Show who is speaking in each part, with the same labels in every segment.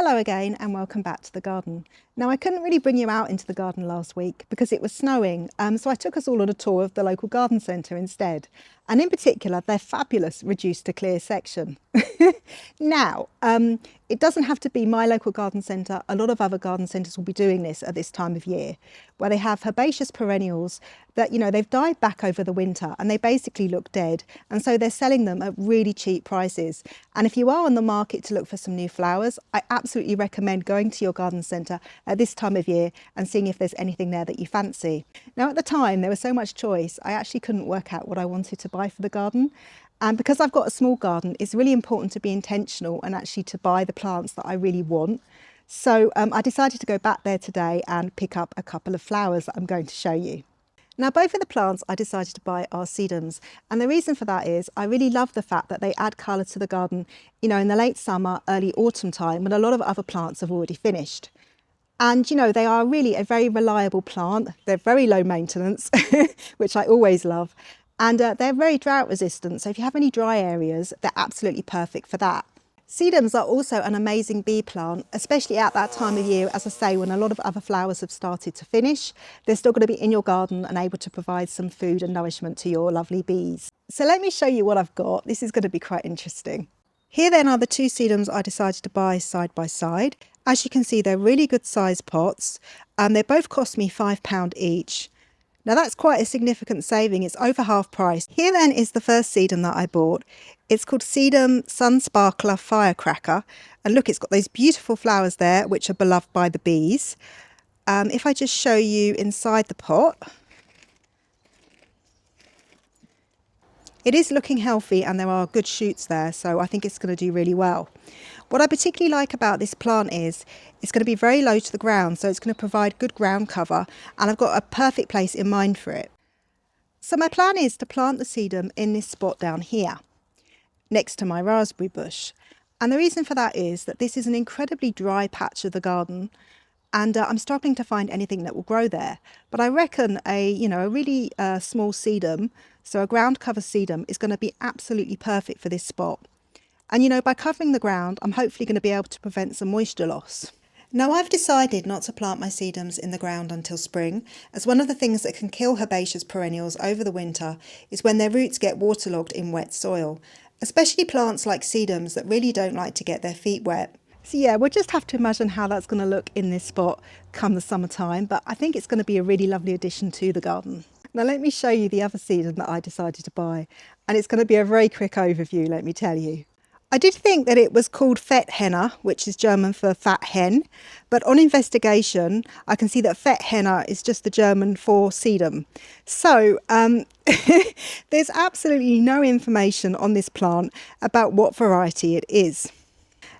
Speaker 1: Hello again and welcome back to the garden. Now I couldn't really bring you out into the garden last week because it was snowing, so I took us all on a tour of the local garden centre instead, and in particular their fabulous reduced to clear section. Now, it doesn't have to be my local garden centre. A lot of other garden centres will be doing this at this time of year, where they have herbaceous perennials that, they've died back over the winter and they basically look dead, and so they're selling them at really cheap prices. And if you are on the market to look for some new flowers, I absolutely recommend going to your garden centre at this time of year and seeing if there's anything there that you fancy. Now at the time there was so much choice, I actually couldn't work out what I wanted to buy for the garden. And because I've got a small garden, it's really important to be intentional and actually to buy the plants that I really want. So I decided to go back there today and pick up a couple of flowers that I'm going to show you. Now, both of the plants I decided to buy are sedums, and the reason for that is I really love the fact that they add colour to the garden, in the late summer, early autumn time when a lot of other plants have already finished. And they are really a very reliable plant. They're very low maintenance, which I always love, and they're very drought resistant, so if you have any dry areas, they're absolutely perfect for that. Sedums are also an amazing bee plant, especially at that time of year, as I say, when a lot of other flowers have started to finish. They're still going to be in your garden and able to provide some food and nourishment to your lovely bees. So let me show you what I've got. This is going to be quite interesting. Here then are the two sedums I decided to buy side by side. As you can see, they're really good sized pots, and they both cost me £5 each. Now that's quite a significant saving, it's over half price. Here then is the first sedum that I bought. It's called Sedum Sun Sparkler Firecracker, and look, it's got those beautiful flowers there which are beloved by the bees. If I just show you inside the pot, it is looking healthy and there are good shoots there, so I think it's going to do really well. What I particularly like about this plant is it's going to be very low to the ground, so it's going to provide good ground cover, and I've got a perfect place in mind for it. So my plan is to plant the sedum in this spot down here, next to my raspberry bush. And the reason for that is that this is an incredibly dry patch of the garden, and I'm struggling to find anything that will grow there. But I reckon a really small sedum, so a ground cover sedum, is going to be absolutely perfect for this spot. And by covering the ground, I'm hopefully going to be able to prevent some moisture loss. Now I've decided not to plant my sedums in the ground until spring, as one of the things that can kill herbaceous perennials over the winter is when their roots get waterlogged in wet soil, especially plants like sedums that really don't like to get their feet wet. So yeah, we'll just have to imagine how that's going to look in this spot come the summertime, but I think it's going to be a really lovely addition to the garden. Now let me show you the other sedum that I decided to buy, and it's going to be a very quick overview, let me tell you. I did think that it was called Fetthenne, which is German for fat hen, but on investigation I can see that Fetthenne is just the German for sedum. So there's absolutely no information on this plant about what variety it is.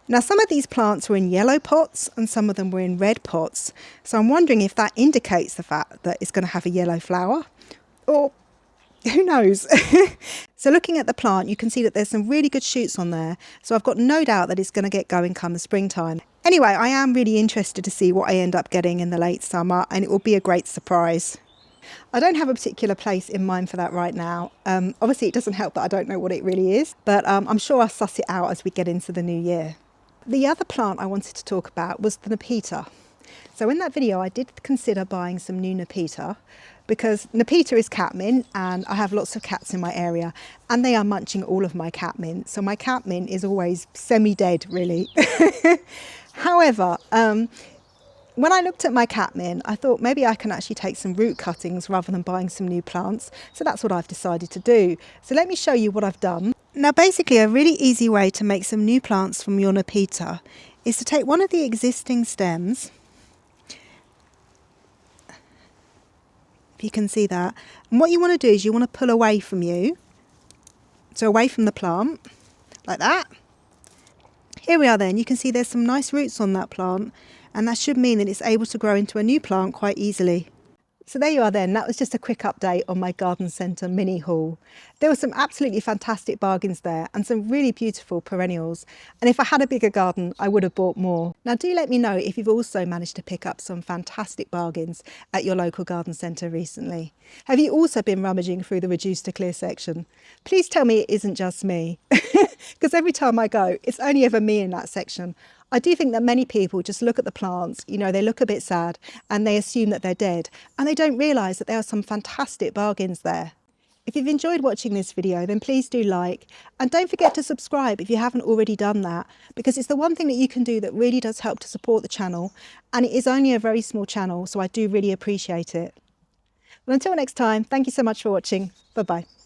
Speaker 1: Now some of these plants were in yellow pots and some of them were in red pots, so I'm wondering if that indicates the fact that it's going to have a yellow flower, or who knows? So looking at the plant, you can see that there's some really good shoots on there, so I've got no doubt that it's going to get going come the springtime. Anyway, I am really interested to see what I end up getting in the late summer, and it will be a great surprise. I don't have a particular place in mind for that right now. Obviously it doesn't help that I don't know what it really is, but I'm sure I'll suss it out as we get into the new year. The other plant I wanted to talk about was the Nepeta. So in that video I did consider buying some new Nepeta, because Nepeta is catmint and I have lots of cats in my area and they are munching all of my catmint, so my catmint is always semi-dead really. However, when I looked at my catmint, I thought maybe I can actually take some root cuttings rather than buying some new plants, so that's what I've decided to do. So let me show you what I've done. Now basically a really easy way to make some new plants from your Nepeta is to take one of the existing stems, if you can see that, and what you want to do is you want to pull away from you, so away from the plant, like that. Here we are then, you can see there's some nice roots on that plant, and that should mean that it's able to grow into a new plant quite easily. So there you are then, that was just a quick update on my garden centre mini haul. There were some absolutely fantastic bargains there and some really beautiful perennials, and if I had a bigger garden I would have bought more. Now do let me know if you've also managed to pick up some fantastic bargains at your local garden centre recently. Have you also been rummaging through the reduced to clear section? Please tell me it isn't just me, because every time I go it's only ever me in that section. I do think that many people just look at the plants, you know, they look a bit sad and they assume that they're dead, and they don't realise that there are some fantastic bargains there. If you've enjoyed watching this video, then please do like, and don't forget to subscribe if you haven't already done that, because it's the one thing that you can do that really does help to support the channel, and it is only a very small channel, so I do really appreciate it. Well, until next time, thank you so much for watching. Bye bye.